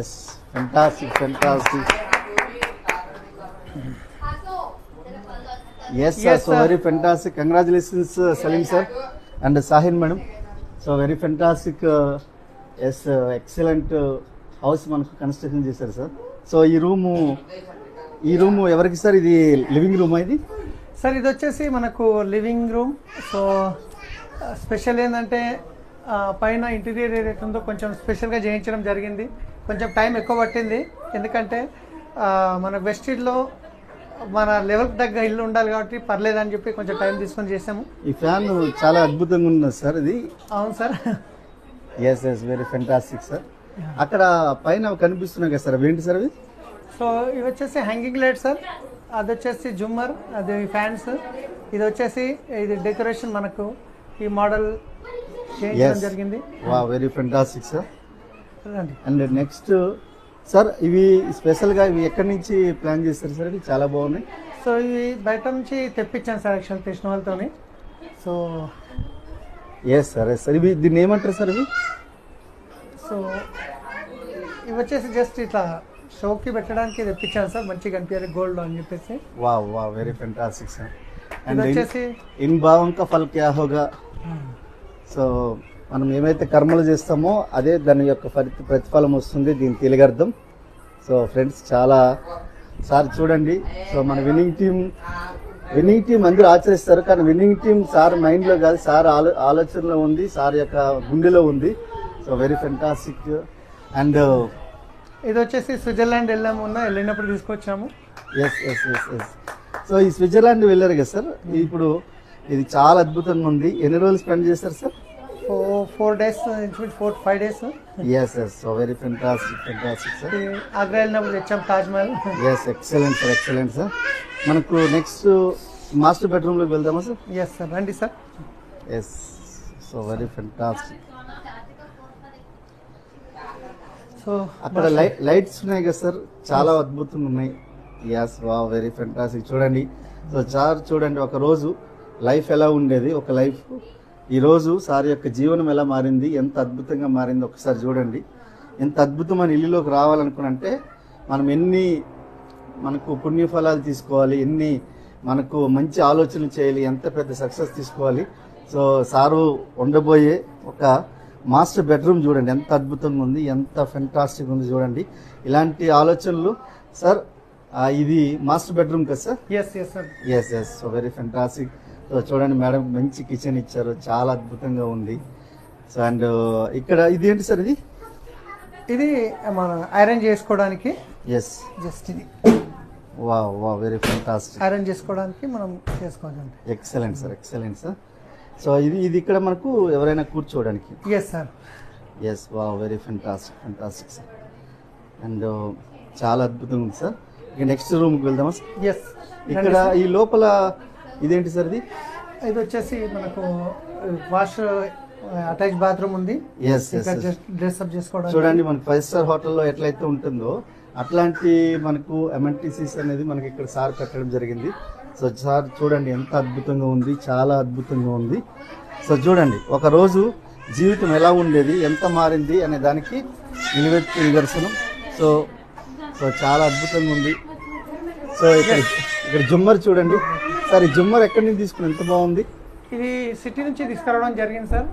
Yes fantastic. Yes, sir. So very fantastic. Congratulations, Salim sir and Sahin madam. So very fantastic. Yes, excellent house మనకు construction చేశారు sir. So ఈ room ఎవరికి sir? ఇది living room ఇది sir. ఇది వచ్చేసి మనకు లివింగ్ రూమ్. సో స్పెషల్ ఏంటంటే పైన ఇంటీరియర్ ఏదైతే ఉందో కొంచెం స్పెషల్గా చేయించడం జరిగింది. కొంచెం టైం ఎక్కువ పట్టింది, ఎందుకంటే మన వెస్టిడ్లో మన లెవెల్కి తగ్గ ఇల్లు ఉండాలి కాబట్టి పర్లేదని చెప్పి కొంచెం టైం తీసుకొని చేసాము. ఈ ఫ్యాన్ చాలా అద్భుతంగా ఉన్నది సార్ ఇది. అవును sir. Yes very fantastic sir. అక్కడ పైన కనిపిస్తున్నాయి కదా సార్, ఏంటి సార్ అవి? సో ఇవి వచ్చేసి హ్యాంగింగ్ లైట్ సార్, అది వచ్చేసి జుమ్మర్, అది ఫ్యాన్స్, ఇది వచ్చేసి ఇది డెకరేషన్ మనకు ఈ మోడల్ చేయించడం జరిగింది. Very fantastic sir. And next sir, ఇవి స్పెషల్గా ఇవి ఎక్కడి నుంచి ప్లాన్ చేస్తారు సార్? ఇవి చాలా బాగున్నాయి. సో ఇవి బయట నుంచి తెప్పించాను సార్, యాక్చువల్ తెలిసిన వాళ్ళతోని. So yes sir. ఇవి దీన్ని ఏమంటారు సార్ ఇవి? సో ఇవి వచ్చేసి జస్ట్ ఇట్లా షోకి పెట్టడానికి తెప్పించాను సార్, మంచిగా కనిపించాలి గోల్డ్ అని చెప్పేసి. వా వెరీ ఫెంటాస్టిక్ సార్. అండ్ వచ్చేసి ఇన్ భావం కా ఫల్ క్యా హోగా. సో మనం ఏమైతే కర్మలు చేస్తామో అదే దాని యొక్క ప్రతిఫలం వస్తుంది, దీని తెలుగర్థం. సో ఫ్రెండ్స్, చాలా సార్ చూడండి. సో మన విన్నింగ్ టీం అందరూ ఆచరిస్తారు, కానీ విన్నింగ్ టీం సార్ మైండ్లో కాదు, సార్ ఆలోచనలో ఉంది, సార్ యొక్క గుండెలో ఉంది. So very fantastic. అండ్ ఇది వచ్చేసి స్విట్జర్లాండ్ వెళ్ళినప్పుడు తీసుకొచ్చాము. ఎస్. సో ఈ స్విట్జర్లాండ్ వెళ్ళారు కదా సార్, ఇప్పుడు ఇది చాలా అద్భుతంగా ఉంది. ఎన్ని రోజులు స్పెండ్ చేస్తారు sir? 4 days, 4-5 days. Yes. So very fantastic sir. Agra వెళ్ళినప్పుడు తెచ్చాం Taj Mahal. Yes, excellent sir. మనకు నెక్స్ట్ మాస్టర్ బెడ్రూమ్లోకి వెళ్దామా సార్? ఎస్ సార్, రండి sir. Yes. So very fantastic. So అక్కడ లైట్స్ ఉన్నాయి కదా సార్, చాలా అద్భుతంగా ఉన్నాయి. Yes, very fantastic. చూడండి. సో సార్ చూడండి, ఒక రోజు లైఫ్ ఎలా ఉండేది, ఒక లైఫ్ ఈరోజు సార్ యొక్క జీవనం ఎలా మారింది, ఎంత అద్భుతంగా మారింది ఒకసారి చూడండి. ఎంత అద్భుతమైన ఇల్లులోకి రావాలనుకున్నంటే మనం మనకు పుణ్యఫలాలు తీసుకోవాలి, మనకు మంచి ఆలోచనలు చేయాలి, ఎంత పెద్ద సక్సెస్ తీసుకోవాలి. సో సారు ఉండబోయే ఒక మాస్టర్ బెడ్రూమ్ చూడండి, ఎంత అద్భుతంగా ఉంది, ఎంత ఫెంటాస్టిక్ ఉంది చూడండి. ఇలాంటి ఆలోచనలు సార్. ఇది మాస్టర్ బెడ్రూమ్ కదా sir? Yes. So very fantastic. So చూడండి మేడం, మంచి కిచెన్ ఇచ్చారు, చాలా అద్భుతంగా ఉంది. సో అండ్ ఇక్కడ ఇది ఏంటి సార్? ఇది మనం ఐరన్ చేసుకోవడానికి. ఎస్. జస్ట్ ఇది వెరీ ఫెంటాస్టిక్. ఐరన్ చేసుకోవడానికి మనం చేసుకోవాలి. Excellent sir. సో ఇది ఇక్కడ మనకు ఎవరైనా కూర్చోవడానికి. Yes sir. Yes. Very fantastic sir. And చాలా అద్భుతంగా ఉంది సార్. ఇక నెక్స్ట్ రూమ్కి వెళ్దామా సార్? ఎస్. ఇక్కడ ఈ లోపల ఇదేంటి సార్? ఇది వచ్చేసి మనకు వాష్ అటాచ్ బాత్రూమ్ ఉంది. ఎస్. డ్రెస్ అప్ చేసుకోవడానికి. చూడండి, మనకు 5-star హోటల్లో ఎట్లయితే ఉంటుందో అట్లాంటి మనకు అమెంటిసిస్ అనేది మనకి ఇక్కడ సార్ కట్టడం జరిగింది. సో సార్ చూడండి, ఎంత అద్భుతంగా ఉంది, చాలా అద్భుతంగా ఉంది. సో చూడండి, ఒక రోజు జీవితం ఎలా ఉండేది, ఎంత మారింది అనే దానికి నిలువెత్తు నిదర్శనం. సో చాలా అద్భుతంగా ఉంది. సో ఇక్కడ జుమ్మర్ చూడండి సార్. ఈ జుమ్మర్ ఎక్కడి నుంచి తీసుకుని ఎంత బాగుంది. ఇది సిటీ నుంచి తీసుకురావడం జరిగింది సార్.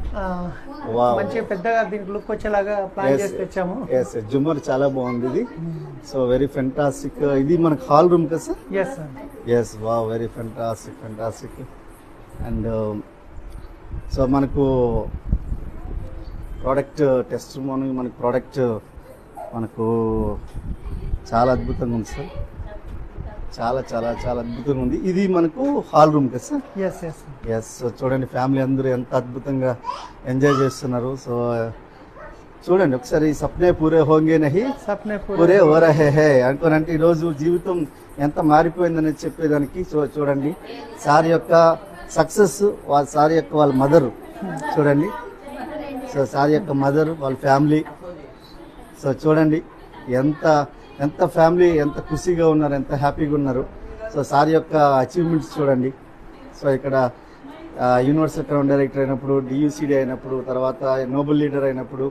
మంచి పెద్దగా దీనికి లుక్ వచ్చేలాగా ప్లాన్ చేసి తెచ్చాము. ఎస్, జుమ్మర్ చాలా బాగుంది ఇది. So very fantastic. ఇది మనకు హాల్ రూమ్ కదా sir? Yes sir. Yes. Very fantastic. And so మనకు ప్రోడక్ట్ టెస్ట్ మనకు ప్రోడక్ట్ మనకు చాలా అద్భుతంగా ఉంది సార్. చాలా అద్భుతంగా ఉంది. ఇది మనకు హాల్ రూమ్ కదా సార్? ఎస్. సో చూడండి, ఫ్యామిలీ అందరూ ఎంత అద్భుతంగా ఎంజాయ్ చేస్తున్నారు. సో చూడండి ఒకసారి, సప్నే పూరే హోంగే నహీ పూరే హో రహే హై అనుకోనంటే ఈరోజు జీవితం ఎంత మారిపోయిందనేది చెప్పేదానికి. సో చూడండి, సార్ యొక్క సక్సెస్, సార్ యొక్క వాళ్ళ మదర్ చూడండి. సో సార్ యొక్క మదర్, వాళ్ళ ఫ్యామిలీ. సో చూడండి, ఎంత ఫ్యామిలీ ఎంత ఖుషిగా ఉన్నారు, ఎంత హ్యాపీగా ఉన్నారు. సో సార్ యొక్క అచీవ్మెంట్స్ చూడండి. సో ఇక్కడ యూనివర్సల్ క్రౌన్ డైరెక్టర్ అయినప్పుడు, డియూసిడి అయినప్పుడు, తర్వాత నోబెల్ లీడర్ అయినప్పుడు,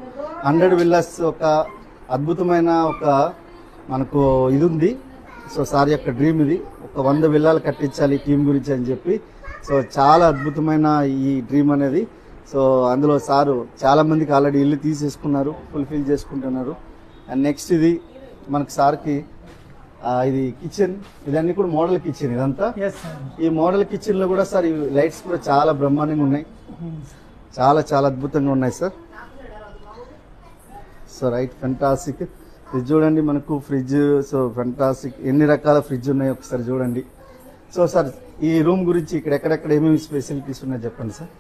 100 విల్లాస్ ఒక అద్భుతమైన ఒక మనకు ఇది ఉంది. సో సార్ యొక్క డ్రీమ్ ఇది, ఒక 100 విల్లాలు కట్టించాలి ఈ టీం గురించి అని చెప్పి. సో చాలా అద్భుతమైన ఈ డ్రీమ్ అనేది. సో అందులో సారు చాలా మందికి ఆల్రెడీ ఇల్లు తీసేసుకున్నారు, ఫుల్ఫిల్ చేసుకుంటున్నారు. అండ్ నెక్స్ట్ ఇది మనకు సార్కి ఇది కిచెన్, ఇదన్నీ కూడా మోడల్ కిచెన్ ఇదంతా. Yes sir. ఈ మోడల్ కిచెన్ లో కూడా సార్ ఈ లైట్స్ కూడా చాలా బ్రహ్మాండంగా ఉన్నాయి, చాలా చాలా అద్భుతంగా ఉన్నాయి సార్. So right, fantastic. ఇది చూడండి మనకు ఫ్రిడ్జ్, సో ఫెంటాస్టిక్. ఎన్ని రకాల ఫ్రిడ్జ్ ఉన్నాయి ఒకసారి చూడండి. సో సార్ ఈ రూమ్ గురించి ఇక్కడ ఎక్కడెక్కడ ఏమేమి ఫెసిలిటీస్ ఉన్నాయో చెప్పండి సార్.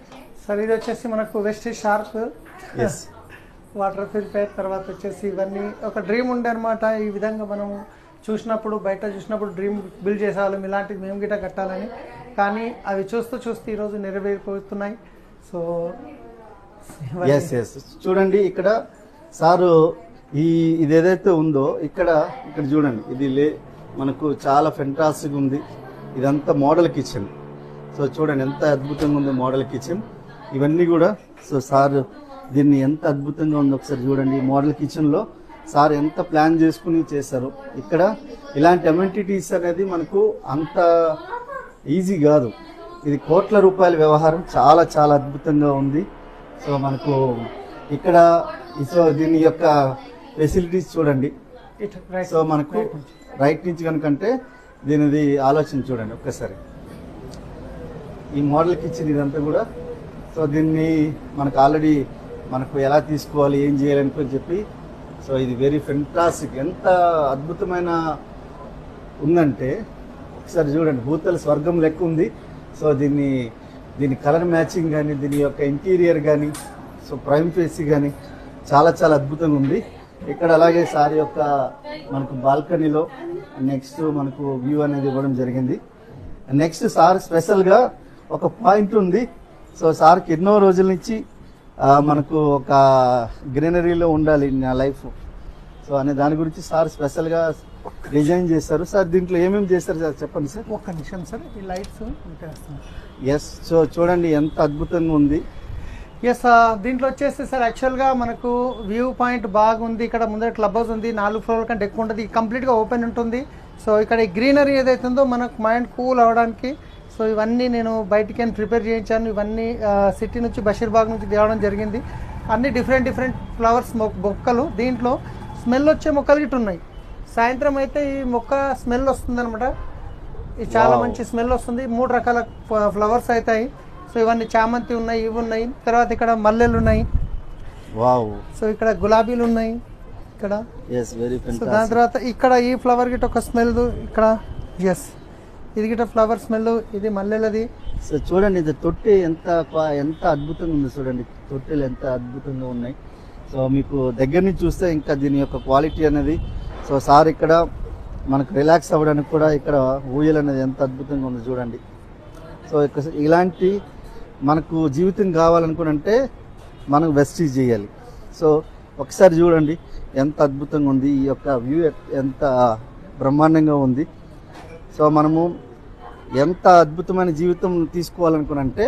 సార్ ఇది వచ్చేసి మనకు వెస్ట్ షార్క్, ఎస్, వాటర్ ప్యూరిఫైర్, తర్వాత వచ్చేసి ఇవన్నీ ఒక డ్రీమ్ ఉండే అనమాట. ఈ విధంగా మనము చూసినప్పుడు, బయట చూసినప్పుడు డ్రీమ్ బిల్డ్ చేసేవాళ్ళం ఇలాంటివి మేము గిట్ట కట్టాలని. కానీ అవి చూస్తూ చూస్తూ ఈరోజు నెరవేరిపోతున్నాయి. సో ఎస్ ఎస్, చూడండి ఇక్కడ సారు ఇది ఏదైతే ఉందో ఇక్కడ చూడండి, ఇది మనకు చాలా ఫెంటాస్టిక్ ఉంది. ఇదంతా మోడల్ కిచెన్. సో చూడండి ఎంత అద్భుతంగా ఉంది మోడల్ కిచెన్. ఇవన్నీ కూడా సో సార్ దీన్ని ఎంత అద్భుతంగా ఉంది ఒకసారి చూడండి. ఈ మోడల్ కిచెన్లో సార్ ఎంత ప్లాన్ చేసుకుని చేశారు. ఇక్కడ ఇలాంటి అమెంటిటీస్ అనేది మనకు అంత ఈజీ కాదు. ఇది కోట్ల రూపాయల వ్యవహారం, చాలా చాలా అద్భుతంగా ఉంది. సో మనకు ఇక్కడ సో దీని యొక్క ఫెసిలిటీస్ చూడండి. సో మనకు రైట్ నుంచి కనుకంటే దీనిది ఆలోచన చూడండి ఒక్కసారి. ఈ మోడల్ కిచెన్ ఇదంతా కూడా. సో దీన్ని మనకు ఆల్రెడీ మనకు ఎలా తీసుకోవాలి, ఏం చేయాలని చెప్పి. సో ఇది వెరీ ఫెంటాస్టిక్, ఎంత అద్భుతమైన ఉందంటే ఒకసారి చూడండి, భూతల స్వర్గం లెక్క ఉంది. సో దీని కలర్ మ్యాచింగ్ కానీ, దీని యొక్క ఇంటీరియర్ కానీ, సో ప్రైమ్ ఫేస్ కానీ చాలా చాలా అద్భుతంగా ఉంది. ఇక్కడ అలాగే సార్ యొక్క మనకు బాల్కనీలో నెక్స్ట్ మనకు వ్యూ అనేది ఇవ్వడం జరిగింది. నెక్స్ట్ సార్ స్పెషల్గా ఒక పాయింట్ ఉంది. సో సార్కి ఎన్నో రోజుల నుంచి మనకు ఒక గ్రీనరీలో ఉండాలి నా లైఫ్, సో అనే దాని గురించి సార్ స్పెషల్గా డిజైన్ చేశారు. సార్ దీంట్లో ఏమేమి చేశారు సార్ చెప్పండి సార్. ఒక్క నిమిషం సార్, ఈ లైట్స్ ఎస్, సో చూడండి ఎంత అద్భుతంగా ఉంది. ఎస్, దీంట్లో వచ్చేసి సార్ యాక్చువల్గా మనకు వ్యూ పాయింట్ బాగుంది. ఇక్కడ ముందర క్లబ్ హౌస్ ఉంది, 4 ఫ్లోర్ల కంటే ఎక్కువ ఉంటుంది, కంప్లీట్గా ఓపెన్ ఉంటుంది. సో ఇక్కడ ఈ గ్రీనరీ ఏదైతే ఉందో మనకు మైండ్ కూల్ అవ్వడానికి. సో ఇవన్నీ నేను బయటికి ప్రిపేర్ చేయించాను. ఇవన్నీ సిటీ నుంచి, బషీర్బాగ్ నుంచి తేవడం జరిగింది. అన్ని డిఫరెంట్ ఫ్లవర్స్ మొక్కలు. దీంట్లో స్మెల్ వచ్చే మొక్కలు గిట్ట ఉన్నాయి. సాయంత్రం అయితే ఈ మొక్క స్మెల్ వస్తుంది అనమాట. ఇది చాలా మంచి స్మెల్ వస్తుంది. 3 రకాల ఫ్లవర్స్ అవుతాయి. సో ఇవన్నీ చామంతి ఉన్నాయి, ఇవి ఉన్నాయి. తర్వాత ఇక్కడ మల్లెలు ఉన్నాయి. వావ్. సో ఇక్కడ గులాబీలు ఉన్నాయి ఇక్కడ. yes, very so fantastic. దాని తర్వాత ఇక్కడ ఈ ఫ్లవర్ గిట్ట ఒక స్మెల్ ఇక్కడ. ఎస్, ఇది గిట్ట ఫ్లవర్ స్మెల్, ఇది మల్లెలది. సో చూడండి ఇది తొట్టి ఎంత అద్భుతంగా ఉంది చూడండి, తొట్టెలు ఎంత అద్భుతంగా ఉన్నాయి. సో మీకు దగ్గర నుంచి చూస్తే ఇంకా దీని యొక్క క్వాలిటీ అనేది. సో సార్ ఇక్కడ మనకు రిలాక్స్ అవ్వడానికి కూడా ఇక్కడ ఊయలు అనేది ఎంత అద్భుతంగా ఉంది చూడండి. సో ఇలాంటి మనకు జీవితం కావాలనుకుంటే మనం వెస్టీజ్ చేయాలి. సో ఒకసారి చూడండి ఎంత అద్భుతంగా ఉంది, ఈ యొక్క వ్యూ ఎంత బ్రహ్మాండంగా ఉంది. సో మనము ఎంత అద్భుతమైన జీవితం తీసుకోవాలనుకున్నంటే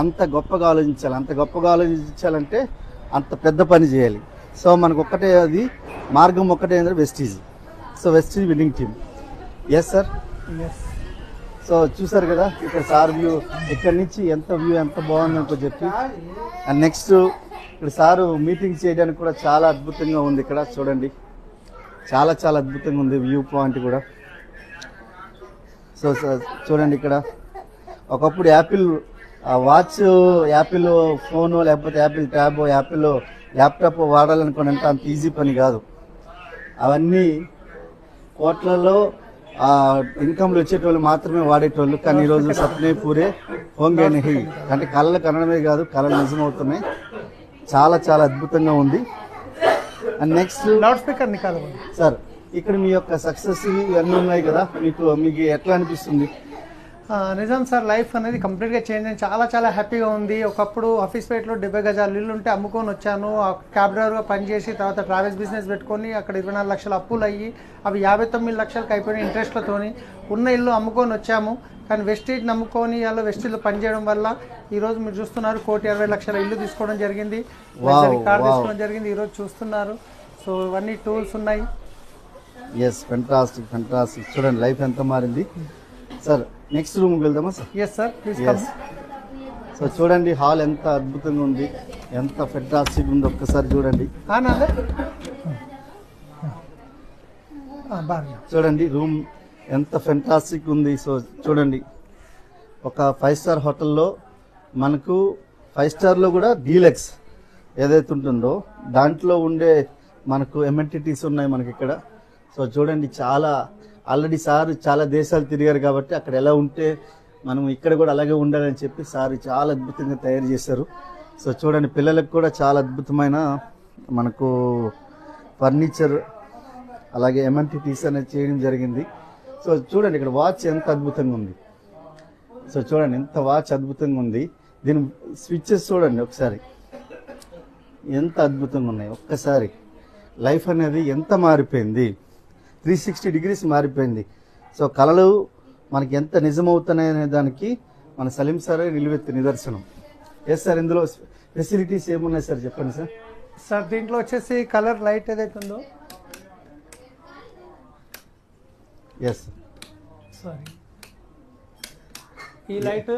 అంత గొప్పగా ఆలోచించాలి. అంత గొప్పగా ఆలోచించాలంటే అంత పెద్ద పని చేయాలి. సో మనకు ఒక్కటే అది మార్గం, ఒక్కటే ఏంటంటే Vestige. So Vestige winning team. Yes sir. Yes. So చూసారు కదా ఇక్కడ సార్ వ్యూ, ఇక్కడ నుంచి ఎంత వ్యూ ఎంత బాగుందనుకో చెప్పి. అండ్ నెక్స్ట్ ఇక్కడ సారు మీటింగ్ చేయడానికి కూడా చాలా అద్భుతంగా ఉంది. ఇక్కడ చూడండి చాలా చాలా అద్భుతంగా ఉంది వ్యూ పాయింట్ కూడా. సో చూడండి ఇక్కడ ఒకప్పుడు యాపిల్ వాచ్, యాపిల్ ఫోను, లేకపోతే యాపిల్ ట్యాబ్, యాపిల్ ల్యాప్టాప్ వాడాలనుకున్నంత అంత ఈజీ పని కాదు. అవన్నీ కోట్లలో ఇన్కమ్లు వచ్చేటోళ్ళు మాత్రమే వాడేటోళ్ళు. కానీ ఈరోజు సప్నే పూరే హోంగే నహి అంటే కళలు కనడమే కాదు, కళలు నిజమవుతున్నాయి. చాలా చాలా అద్భుతంగా ఉంది. అండ్ నెక్స్ట్ లౌడ్ స్పీకర్ నికాలి సార్, ఇక్కడ మీ యొక్క సక్సెస్ ఇవన్నీ ఉన్నాయి కదా, మీకు ఎట్లా అనిపిస్తుంది? నిజం సార్, లైఫ్ అనేది కంప్లీట్గా చేంజ్ అయింది. చాలా చాలా హ్యాపీగా ఉంది. ఒకప్పుడు ఆఫీస్పేటలో 70 గజాలు ఇల్లు ఉంటే అమ్ముకొని వచ్చాను. క్యాబ్ డ్రైవర్గా పనిచేసి తర్వాత ట్రావెల్స్ బిజినెస్ పెట్టుకొని అక్కడ 24 లక్షల అప్పులు అయ్యి అవి 59 లక్షలకు అయిపోయిన ఇంట్రెస్ట్లతోని ఉన్న ఇల్లు అమ్ముకొని వచ్చాము. కానీ వెస్టీజ్ నమ్ముకొని అలా వెస్టీజ్లో పనిచేయడం వల్ల ఈరోజు మీరు చూస్తున్నారు 1,20,00,000 ఇల్లు తీసుకోవడం జరిగింది, కార్ తీసుకోవడం జరిగింది. ఈరోజు చూస్తున్నారు. సో సో ఇవన్నీ టూల్స్ ఉన్నాయి. ఎస్, ఫెంటాస్టిక్ చూడండి లైఫ్ ఎంత మారింది. సార్ నెక్స్ట్ రూమ్కి వెళ్దామా sir? Yes sir, please come. So చూడండి హాల్ ఎంత అద్భుతంగా ఉంది, ఎంత ఫెంటాస్టిక్ ఉంది, ఒక్కసారి చూడండి. చూడండి రూమ్ ఎంత ఫెంటాస్టిక్ ఉంది. సో చూడండి ఒక 5 స్టార్ హోటల్లో మనకు 5 స్టార్లో కూడా డీలక్స్ ఏదైతే ఉంటుందో దాంట్లో ఉండే మనకు ఎమ్యూనిటీస్ ఉన్నాయి మనకి ఇక్కడ. సో చూడండి చాలా ఆల్రెడీ సార్ చాలా దేశాలు తిరిగారు కాబట్టి అక్కడ ఎలా ఉంటే మనం ఇక్కడ కూడా అలాగే ఉండాలని చెప్పి సార్ చాలా అద్భుతంగా తయారు చేశారు. సో చూడండి పిల్లలకు కూడా చాలా అద్భుతమైన మనకు ఫర్నిచర్ అలాగే ఎమ్యూనిటీస్ అనేది చేయడం జరిగింది. సో చూడండి ఇక్కడ వాచ్ ఎంత అద్భుతంగా ఉంది. సో చూడండి ఎంత వాచ్ అద్భుతంగా ఉంది. దీని స్విచ్చెస్ చూడండి ఒకసారి ఎంత అద్భుతంగా ఉన్నాయి. ఒక్కసారి లైఫ్ అనేది ఎంత మారిపోయింది, 360 డిగ్రీస్ మారిపోయింది. సో కళలు మనకి ఎంత నిజమవుతున్నాయి అనే దానికి మన సలీం సారే నిలువెత్తి నిదర్శనం. ఎస్ సార్, ఇందులో ఫెసిలిటీస్ ఏమున్నాయి సార్ చెప్పండి సార్. సార్ దీంట్లో వచ్చేసి కలర్ లైట్ ఏదైతే ఉందో, ఎస్ సారీ, ఈ లైట్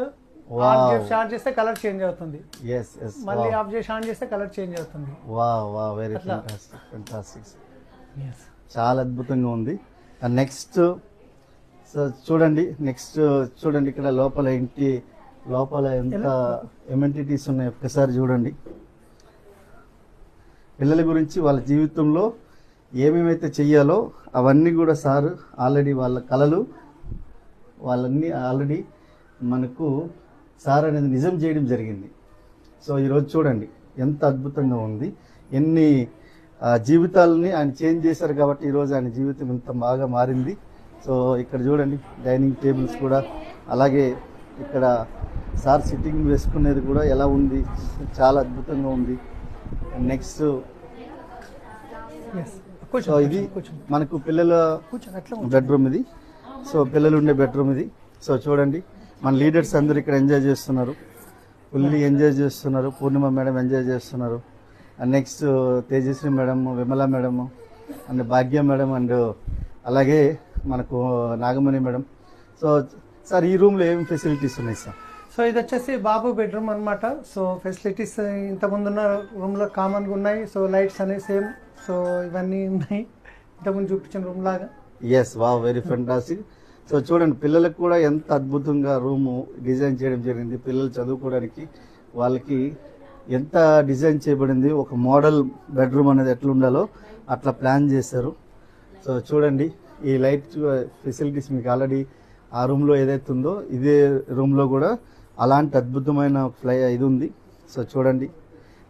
ఆన్ చేసి ఆన్ చేస్తే కలర్ చేంజ్ అవుతుంది. ఎస్ ఎస్, మళ్ళీ ఆఫ్ చేసి ఆన్ చేస్తే కలర్ చేంజ్ అవుతుంది. Wow very fantastic. చాలా అద్భుతంగా ఉంది. నెక్స్ట్ సో చూడండి ఇక్కడ లోపల ఇంటి లోపల ఎంత ఎమ్యూనిటీస్ ఉన్నాయి ఒక్కసారి చూడండి. పిల్లల గురించి వాళ్ళ జీవితంలో ఏమేమైతే చెయ్యాలో అవన్నీ కూడా సార్ ఆల్రెడీ వాళ్ళ కళలు వాళ్ళన్నీ ఆల్రెడీ మనకు సార్ అనేది నిజం చేయడం జరిగింది. సో ఈరోజు చూడండి ఎంత అద్భుతంగా ఉంది. ఎన్ని జీవితాలని ఆయన చేంజ్ చేశారు కాబట్టి ఈరోజు ఆయన జీవితం ఇంత బాగా మారింది. సో ఇక్కడ చూడండి డైనింగ్ టేబుల్స్ కూడా, అలాగే ఇక్కడ సార్ సిట్టింగ్ వేసుకునేది కూడా ఎలా ఉంది, చాలా అద్భుతంగా ఉంది. నెక్స్ట్ సో ఇది మనకు పిల్లల బెడ్రూమ్ ఇది. సో పిల్లలు ఉండే బెడ్రూమ్ ఇది. సో చూడండి మన లీడర్స్ అందరూ ఇక్కడ ఎంజాయ్ చేస్తున్నారు, ఫుల్లీ ఎంజాయ్ చేస్తున్నారు. పూర్ణిమ మేడం ఎంజాయ్ చేస్తున్నారు. And next Tejaswi madam, Vimala madam and Bhagya madam and అలాగే మనకు నాగమణి మేడం. సో సార్ ఈ రూమ్లో ఏం ఫెసిలిటీస్ ఉన్నాయి సార్? సో ఇది వచ్చేసి బాబు బెడ్రూమ్ అనమాట. సో ఫెసిలిటీస్ ఇంతకుముందు ఉన్న రూమ్లో కామన్గా ఉన్నాయి. సో లైట్స్ అనేవి సేమ్. సో ఇవన్నీ ఉన్నాయి ఇంతకుముందు చూపించిన రూమ్ లాగా. Yes, very fantastic. సో చూడండి పిల్లలకు కూడా ఎంత అద్భుతంగా రూము డిజైన్ చేయడం జరిగింది. పిల్లలు చదువుకోవడానికి వాళ్ళకి ఎంత డిజైన్ చేయబడింది, ఒక మోడల్ బెడ్రూమ్ అనేది ఎట్లా ఉండాలో అట్లా ప్లాన్ చేశారు. సో చూడండి ఈ లైట్ ఫెసిలిటీస్ మీకు ఆల్రెడీ ఆ రూమ్లో ఏదైతే ఉందో ఇదే రూమ్లో కూడా అలాంటి అద్భుతమైన ఇది ఉంది. సో చూడండి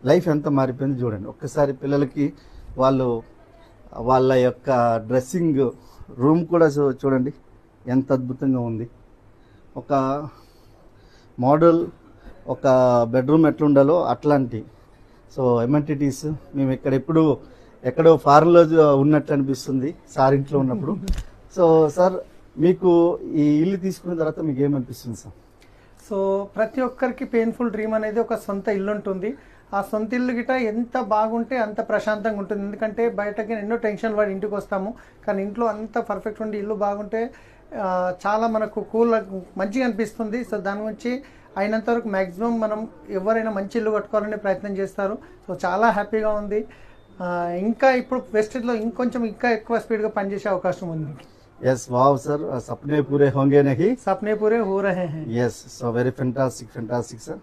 లైఫ్ ఎంత మారిపోయింది చూడండి. ఒక్కసారి పిల్లలకి వాళ్ళ యొక్క డ్రెస్సింగ్ రూమ్ కూడా చూడండి ఎంత అద్భుతంగా ఉంది. ఒక మోడల్ ఒక బెడ్రూమ్ ఎట్లా ఉండాలో అట్లాంటి సో ఎమ్యూనిటీస్ మేము ఇక్కడ ఎక్కడో ఫారెన్లో ఉన్నట్టు అనిపిస్తుంది సార్ ఇంట్లో ఉన్నప్పుడు. సో సార్ మీకు ఈ ఇల్లు తీసుకున్న తర్వాత మీకు ఏమనిపిస్తుంది సార్? సో ప్రతి ఒక్కరికి పెయిన్ఫుల్ డ్రీమ్ అనేది ఒక సొంత ఇల్లు ఉంటుంది. ఆ సొంత ఇల్లు గిట ఎంత బాగుంటే అంత ప్రశాంతంగా ఉంటుంది. ఎందుకంటే బయటకి ఎన్నో టెన్షన్ పడి ఇంటికి వస్తాము, కానీ ఇంట్లో అంత పర్ఫెక్ట్ ఉండి ఇల్లు బాగుంటే చాలా మనకు కూల్ మంచిగా అనిపిస్తుంది. సో దాని గురించి అయినంత వరకు మ్యాక్సిమం మనం ఎవరైనా మంచి ఇల్లు కట్టుకోవాలనే ప్రయత్నం చేస్తారు. సో చాలా హ్యాపీగా ఉంది. ఇంకా ఇప్పుడు వెస్టేజ్లో ఇంకొంచెం ఇంకా ఎక్కువ స్పీడ్గా పనిచేసే అవకాశం ఉంది. यस वाव सर, सपने पूरे होंगे नहीं, सपने पूरे हो रहे हैं. Yes, so very fantastic sir.